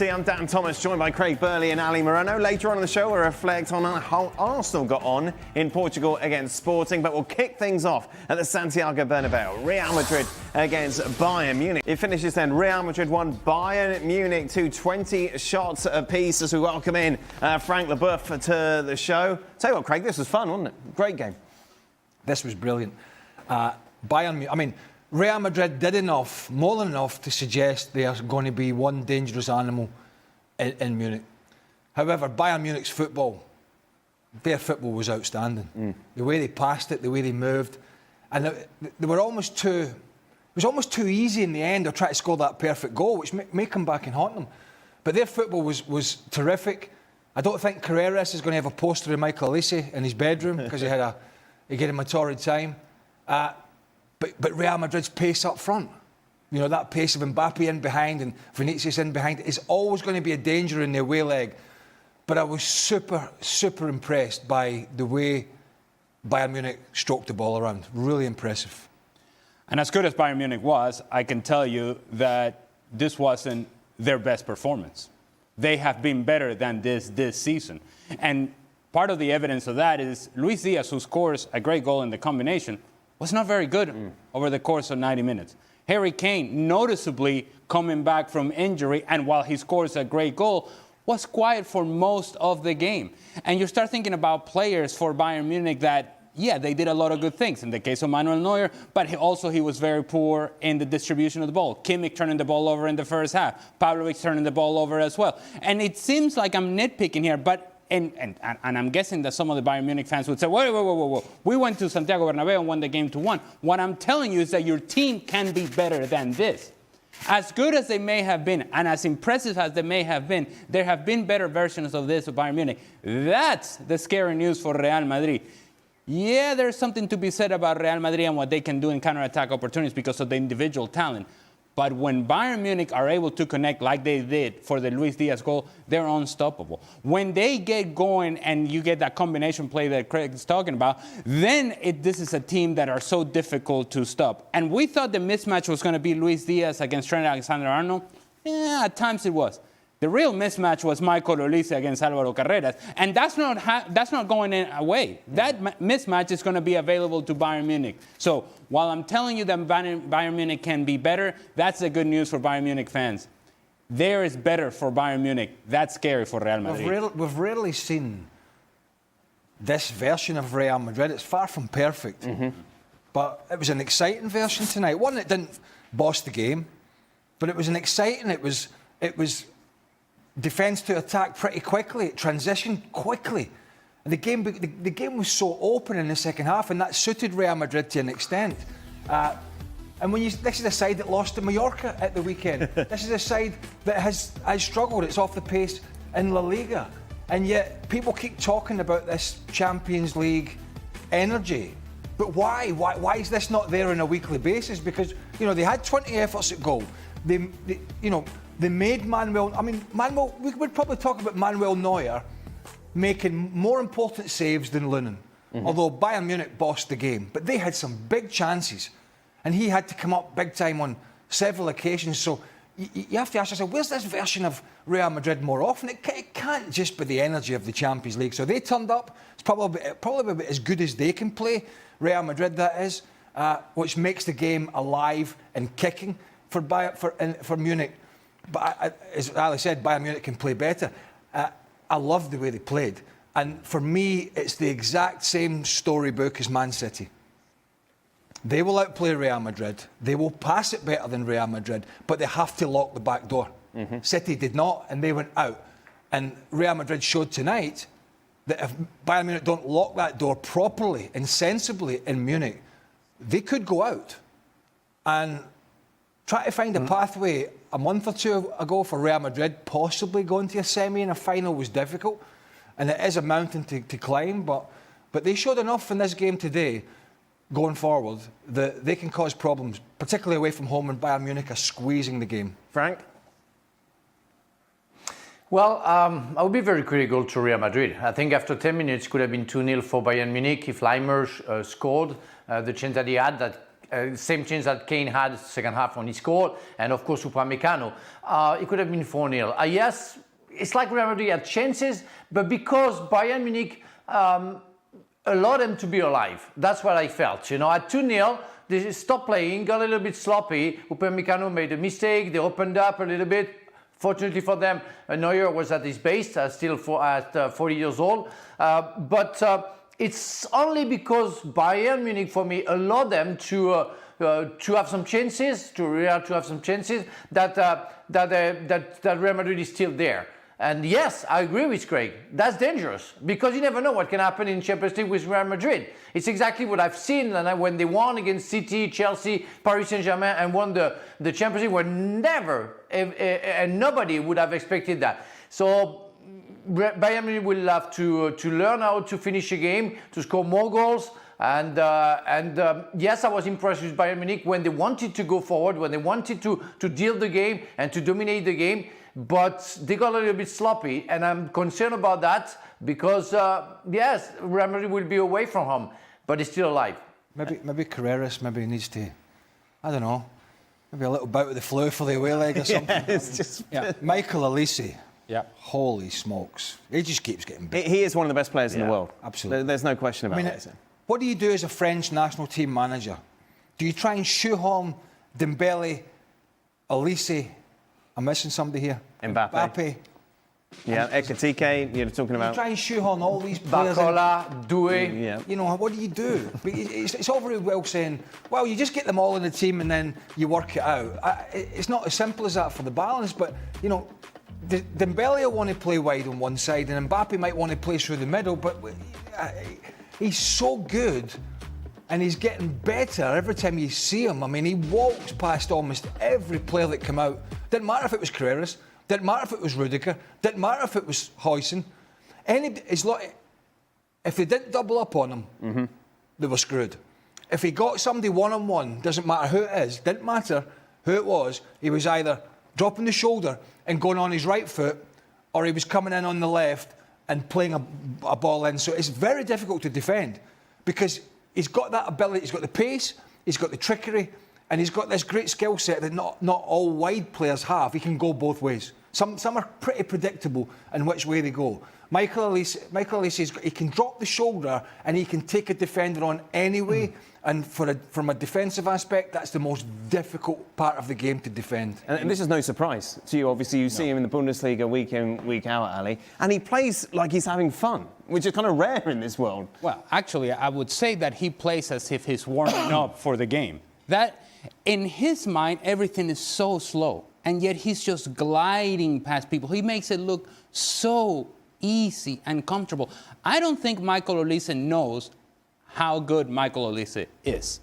I'm Dan Thomas, joined by Craig Burley and Ali Moreno. Later on in the show, we'll reflect on how Arsenal got on in Portugal against Sporting, but we'll kick things off at the Santiago Bernabeu. Real Madrid against Bayern Munich. It finishes then. Real Madrid won, Bayern Munich to 20 shots apiece as we welcome in Frank Leboeuf to the show. Tell you what, Craig, this was fun, wasn't it? Great game. This was brilliant. Real Madrid did enough, more than enough, to suggest they are going to be one dangerous animal in Munich. However, Bayern Munich's football, their football was outstanding. The way they passed it, the way they moved, and they were almost too. It was almost too easy in the end to try to score that perfect goal, which may come back and haunt them. But their football was terrific. I don't think Carreras is going to have a poster of Michael Olise in his bedroom because he gave him a torrid time. But Real Madrid's pace up front, you know, that pace of Mbappe in behind and Vinicius in behind, is always going to be a danger in their way leg. But I was super, super impressed by the way Bayern Munich stroked the ball around. Really impressive. And as good as Bayern Munich was, I can tell you that this wasn't their best performance. They have been better than this season. And part of the evidence of that is Luis Diaz, who scores a great goal in the combination, was not very good over the course of 90 minutes. Harry Kane, noticeably coming back from injury, and while he scores a great goal, was quiet for most of the game. And you start thinking about players for Bayern Munich that, yeah, they did a lot of good things. In the case of Manuel Neuer, but he was very poor in the distribution of the ball. Kimmich turning the ball over in the first half. Pavlovic turning the ball over as well. And it seems like I'm nitpicking here, but And I'm guessing that some of the Bayern Munich fans would say, whoa. We went to Santiago Bernabeu and won the game 2-1. What I'm telling you is that your team can be better than this. As good as they may have been, and as impressive as they may have been, there have been better versions of this with Bayern Munich. That's the scary news for Real Madrid. Yeah, there's something to be said about Real Madrid and what they can do in counterattack opportunities because of the individual talent. But when Bayern Munich are able to connect like they did for the Luis Diaz goal, they're unstoppable. When they get going and you get that combination play that Craig is talking about, then this is a team that are so difficult to stop. And we thought the mismatch was going to be Luis Diaz against Trent Alexander-Arnold. Yeah, at times it was. The real mismatch was Michael Olise against Álvaro Carreras. And that's not going away. That mismatch is going to be available to Bayern Munich. So while I'm telling you that Bayern Munich can be better, that's the good news for Bayern Munich fans. There is better for Bayern Munich. That's scary for Real Madrid. We've rarely seen this version of Real Madrid. It's far from perfect. But it was an exciting version tonight. One that didn't boss the game, but it was an exciting, it was defence to attack pretty quickly. It transitioned quickly. And the game was so open in the second half, and that suited Real Madrid to an extent. And this is a side that lost to Mallorca at the weekend. This is a side that has struggled. It's off the pace in La Liga. And yet people keep talking about this Champions League energy. But why? Why is this not there on a weekly basis? Because, you know, they had 20 efforts at goal. They made Manuel, we would probably talk about Manuel Neuer making more important saves than Lunin. Although Bayern Munich bossed the game. But they had some big chances. And he had to come up big time on several occasions. So you have to ask yourself, where's this version of Real Madrid more often? It can't just be the energy of the Champions League. So they turned up. It's probably as good as they can play, Real Madrid that is, which makes the game alive and kicking for Munich. But as Ali said, Bayern Munich can play better. I love the way they played. And for me, it's the exact same storybook as Man City. They will outplay Real Madrid. They will pass it better than Real Madrid, but they have to lock the back door. City did not, and they went out. And Real Madrid showed tonight that if Bayern Munich don't lock that door properly and sensibly in Munich, they could go out. And try to find a pathway a month or two ago for Real Madrid, possibly going to a semi and a final was difficult. And it is a mountain to climb, but they showed enough in this game today, going forward, that they can cause problems, particularly away from home, and Bayern Munich are squeezing the game. Frank? Well, I would be very critical to Real Madrid. I think after 10 minutes could have been 2-0 for Bayern Munich if Leimer scored the chance that he had that same chance that Kane had second half when he scored, and of course Upamecano. It could have been 4-0. Yes, it's like Real Madrid had chances, but because Bayern Munich allowed them to be alive. That's what I felt. You know, at 2-0, they stopped playing, got a little bit sloppy. Upamecano made a mistake. They opened up a little bit. Fortunately for them, Neuer was at his base, still at 40 years old. But it's only because Bayern Munich, for me, allowed them to have some chances, that Real Madrid is still there. And yes, I agree with Craig. That's dangerous because you never know what can happen in Champions League with Real Madrid. It's exactly what I've seen when they won against City, Chelsea, Paris Saint-Germain, and won the Champions League. Were never and nobody would have expected that. So Bayern Munich will have to learn how to finish a game, to score more goals. And yes, I was impressed with Bayern Munich when they wanted to go forward, when they wanted to deal the game and to dominate the game. But they got a little bit sloppy, and I'm concerned about that because, yes, Real Madrid will be away from home, but it's still alive. Maybe Carreras needs to, I don't know, maybe a little bout with the flu for the away leg or something. It's just... Michael Olise. Yeah. Holy smokes. He just keeps getting better. He is one of the best players in the world. Absolutely. There's no question about it. What do you do as a French national team manager? Do you try and shoehorn Dembele, Olise, I'm missing somebody here. Mbappe. Yeah, Ekitike, you're talking about. You try and shoehorn all these players. Barcola, Doué. Yeah. You know, what do you do? It's all very well saying, well, you just get them all in the team and then you work it out. It's not as simple as that for the balance, but, you know, Dembele will want to play wide on one side and Mbappe might want to play through the middle, but he's so good and he's getting better every time you see him. I mean, he walks past almost every player that came out. Didn't matter if it was Carreras, didn't matter if it was Rudiger, didn't matter if it was Huijsen. If they didn't double up on him, they were screwed. If he got somebody one-on-one, doesn't matter who it is, didn't matter who it was, he was either dropping the shoulder and going on his right foot, or he was coming in on the left and playing a ball in. So it's very difficult to defend because he's got that ability, he's got the pace, he's got the trickery, and he's got this great skill set that not all wide players have. He can go both ways. Some are pretty predictable in which way they go. Michael Olise, he can drop the shoulder and he can take a defender on anyway. And from a defensive aspect, that's the most difficult part of the game to defend. And this is no surprise to you. Obviously, you see him in the Bundesliga week in, week out, Ali. And he plays like he's having fun, which is kind of rare in this world. Well, actually, I would say that he plays as if he's warming up for the game. That, in his mind, everything is so slow. And yet he's just gliding past people. He makes it look so easy and comfortable. I don't think Michael Olise knows how good Michael Olise is.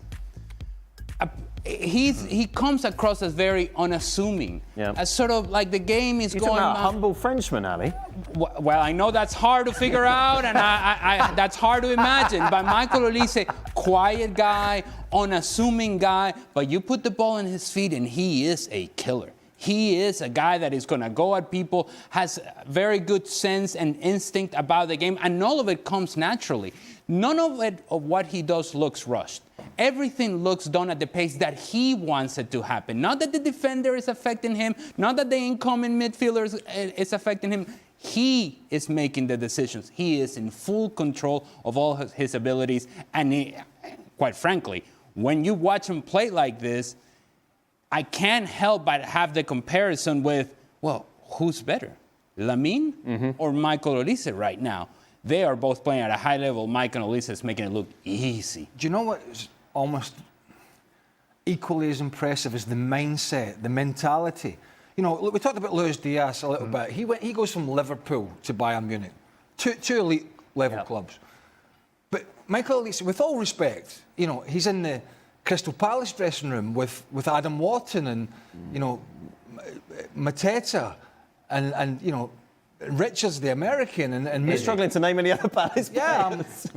He comes across as very unassuming, as sort of like the game is going. You're talking about a humble Frenchman, Ali. Well, I know that's hard to figure out, and I that's hard to imagine. But Michael Olise, quiet guy, unassuming guy, but you put the ball in his feet, and he is a killer. He is a guy that is going to go at people, has very good sense and instinct about the game, and all of it comes naturally. None of what he does looks rushed. Everything looks done at the pace that he wants it to happen. Not that the defender is affecting him, not that the incoming midfielder is affecting him. He is making the decisions. He is in full control of all his abilities. And quite frankly, when you watch him play like this, I can't help but have the comparison with, well, who's better, Lamine or Michael Olise right now? They are both playing at a high level. Michael Olise is making it look easy. Do you know what is almost equally as impressive as the mindset, the mentality? You know, look, we talked about Luis Diaz a little bit. He goes from Liverpool to Bayern Munich, two elite level clubs. But Michael Olise, with all respect, you know, he's in the Crystal Palace dressing room with Adam Wharton and, you know, Mateta and you know, Richards, the American, and You're struggling to name any other Palace players.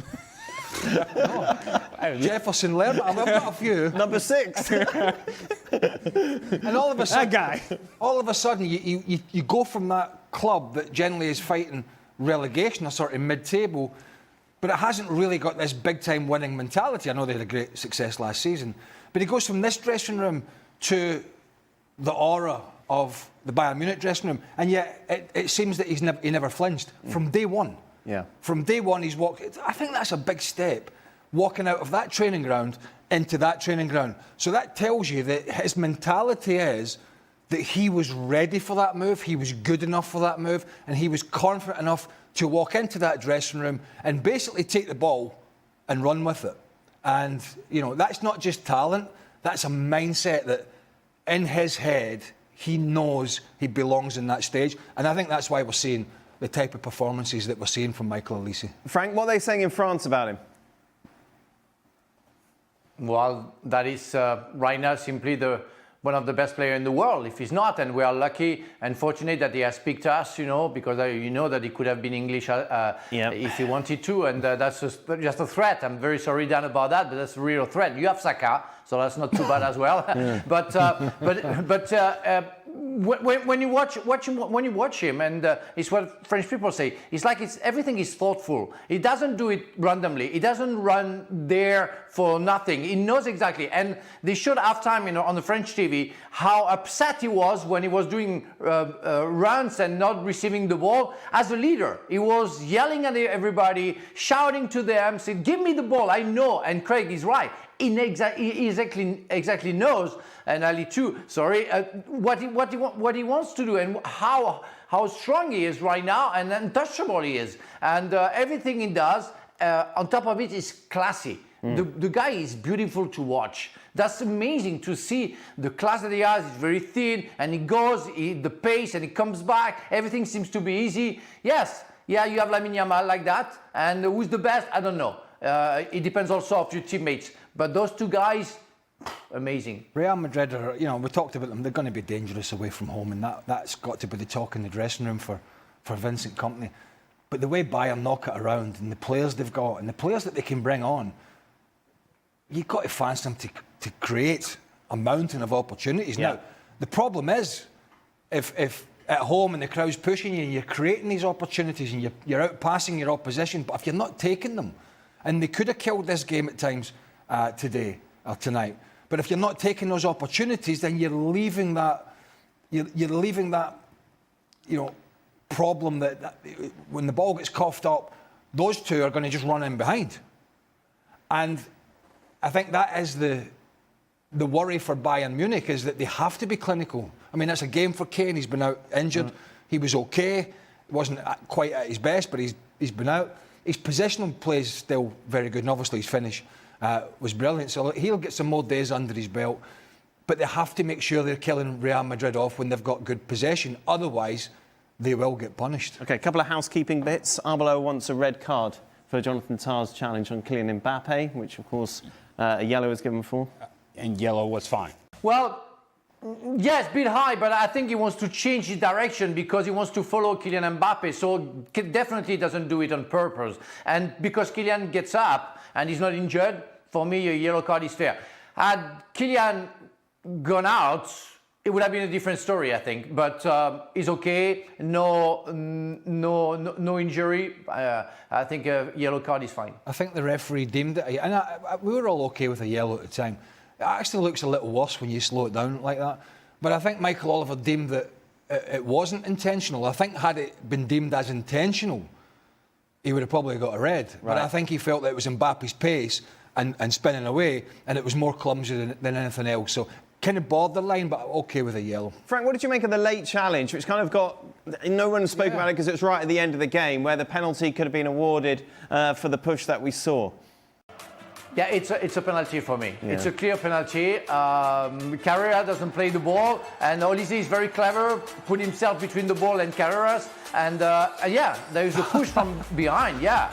Jefferson Lerma, I've got a few. Number 6. And all of a sudden, that guy. All of a sudden, you go from that club that generally is fighting relegation, or sort of mid-table, but it hasn't really got this big-time winning mentality. I know they had a great success last season, but he goes from this dressing room to the aura of the Bayern Munich dressing room, and yet it seems that he never flinched from day one. Yeah. From day one, he's walked. I think that's a big step, walking out of that training ground into that training ground. So that tells you that his mentality is that he was ready for that move, he was good enough for that move, and he was confident enough to walk into that dressing room and basically take the ball and run with it. And, you know, that's not just talent, that's a mindset that in his head, he knows he belongs in that stage. And I think that's why we're seeing the type of performances that we're seeing from Michael Olise. Frank, what are they saying in France about him? Well, that is right now simply one of the best players in the world. If he's not, and we are lucky and fortunate that he has picked us, you know, because you know that he could have been English if he wanted to, and that's just a threat. I'm very sorry, Dan, about that, but that's a real threat. You have Saka, so that's not too bad as well. Yeah. But when you watch him, and it's what French people say, it's like everything is thoughtful. He doesn't do it randomly. He doesn't run there for nothing. He knows exactly. And they showed halftime, you know, on the French TV how upset he was when he was doing runs and not receiving the ball. As a leader, he was yelling at everybody, shouting to them, saying, "Give me the ball, I know." And Craig is right. He exactly knows, and Ali too. Sorry, what he wants to do, and how strong he is right now, and untouchable he is, and everything he does. On top of it is classy. The guy is beautiful to watch. That's amazing to see the class that he has. He's very thin, and he goes the pace, and he comes back. Everything seems to be easy. Yes, yeah, you have Lamine Yamal like that, and who's the best? I don't know. It depends also of your teammates. But those two guys, amazing. Real Madrid are, you know, we talked about them, they're going to be dangerous away from home, and that's got to be the talk in the dressing room for Vincent Kompany. But the way Bayern knock it around, and the players they've got, and the players that they can bring on, you've got to fancy them to create a mountain of opportunities. Yeah. Now, the problem is, if at home and the crowd's pushing you, and you're creating these opportunities, and you're out passing your opposition, but if you're not taking them, and they could have killed this game at times, today or tonight. But if you're not taking those opportunities, then you're leaving that, you know, problem that when the ball gets coughed up, those two are going to just run in behind. And I think that is the worry for Bayern Munich, is that they have to be clinical. I mean, it's a game for Kane. He's been out injured. He was okay. Wasn't quite at his best, but he's been out. His positional play is still very good, and obviously his finish was brilliant. So he'll get some more days under his belt. But they have to make sure they're killing Real Madrid off when they've got good possession. Otherwise, they will get punished. OK, a couple of housekeeping bits. Arbeloa wants a red card for Jonathan Tah's challenge on Kylian Mbappe, which, of course, a yellow was given for. And yellow was fine. Well, yes, a bit high, but I think he wants to change his direction because he wants to follow Kylian Mbappe. So definitely doesn't do it on purpose. And because Kylian gets up and he's not injured, for me, a yellow card is fair. Had Kylian gone out, it would have been a different story, I think. But he's okay. No injury. I think a yellow card is fine. I think the referee deemed it, and we were all okay with a yellow at the time. It actually looks a little worse when you slow it down like that. But I think Michael Oliver deemed that it wasn't intentional. I think had it been deemed as intentional, he would have probably got a red. Right. But I think he felt that it was Mbappe's pace and spinning away, and it was more clumsy than anything else. So kind of borderline, but okay with a yellow. Frank, what did you make of the late challenge, which kind of got... No one spoke about it because it was right at the end of the game, where the penalty could have been awarded for the push that we saw? Yeah, it's a penalty for me. Yeah. It's a clear penalty. Carrera doesn't play the ball, and Olise is very clever, put himself between the ball and Carreras, and yeah, there is a push from behind. Yeah,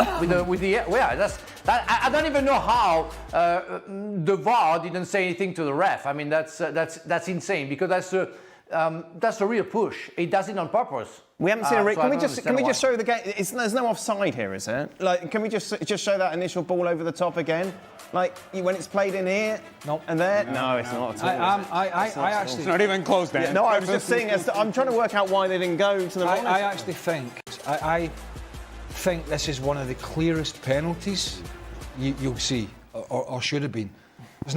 I don't even know how the VAR didn't say anything to the ref. I mean, that's insane, because that's a real push. He does it on purpose. We haven't seen a red. Can we just show the game? There's no offside here, is there? Like, can we just show that initial ball over the top again? Like, when it's played in here and there? No, it's not at all. It's not even close, Dan. Yeah, no, I was just seeing. I'm trying to work out why they didn't go to the monitor. I actually think think this is one of the clearest penalties you'll see, or should have been. There's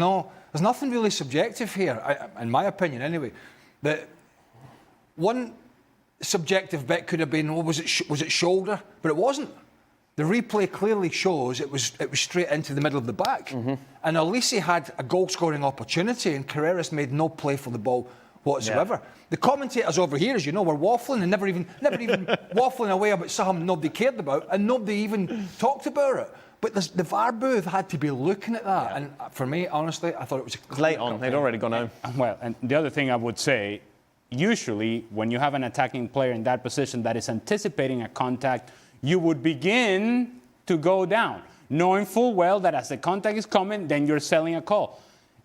nothing really subjective here, in my opinion anyway. The one subjective bit could have been, was it shoulder? But it wasn't. The replay clearly shows it was straight into the middle of the back. And Elise had a goal-scoring opportunity, and Carreras made no play for the ball whatsoever. Yeah. The commentators over here, as you know, were waffling and never even waffling away about something nobody cared about, and nobody even talked about it. But the VAR booth had to be looking at that, and for me, honestly, I thought it was late on. They'd already gone home. Well, and the other thing I would say, usually when you have an attacking player in that position that is anticipating a contact, you would begin to go down, knowing full well that as the contact is coming, then you're selling a call.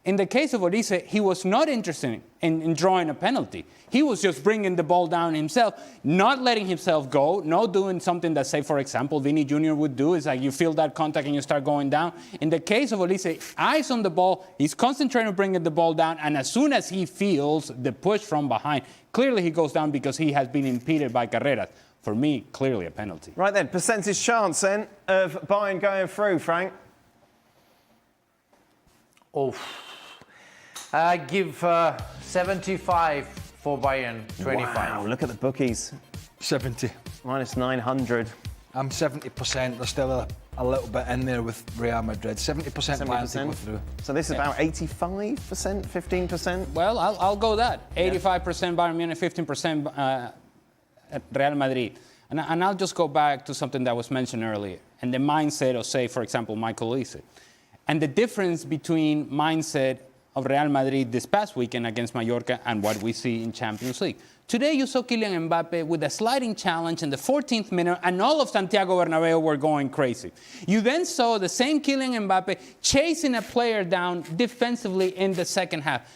In the case of Olise, he was not interested in drawing a penalty. He was just bringing the ball down himself, not letting himself go, not doing something that, say, for example, Vinny Jr. would do. Is like you feel that contact and you start going down. In the case of Olise, eyes on the ball, he's concentrating on bringing the ball down, and as soon as he feels the push from behind, clearly he goes down because he has been impeded by Carreras. For me, clearly a penalty. Right then, percentage chance then of Bayern going through, Frank? Oh, I give 75 for Bayern, 25. Wow, look at the bookies. 70. Minus 900. I'm 70%. There's still a little bit in there with Real Madrid. 70% Bayern to go through. So this is about 85%, 15%? Well, I'll go that. 85% Bayern Munich, 15% Real Madrid. And I'll just go back to something that was mentioned earlier, and the mindset of, say, for example, Michael Olise. And the difference between mindset of Real Madrid this past weekend against Mallorca and what we see in Champions League. Today you saw Kylian Mbappe with a sliding challenge in the 14th minute, and all of Santiago Bernabeu were going crazy. You then saw the same Kylian Mbappe chasing a player down defensively in the second half.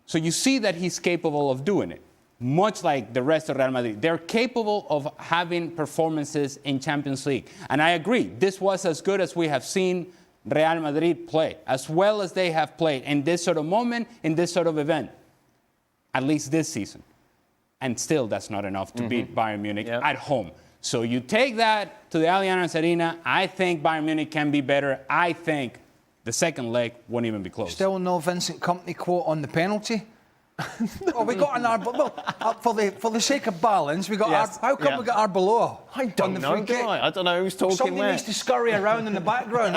So you see that he's capable of doing it. Much like the rest of Real Madrid. They're capable of having performances in Champions League. And I agree, this was as good as we have seen Real Madrid play, as well as they have played in this sort of moment, in this sort of event, at least this season. And still, that's not enough to beat Bayern Munich at home. So you take that to the Allianz Arena. I think Bayern Munich can be better. I think the second leg won't even be close. Still no Vincent Kompany quote on the penalty? Well, we got an for the sake of balance, we got how come we got Arbeloa? I don't know. I don't know who's talking Somebody where. needs to scurry around in the background.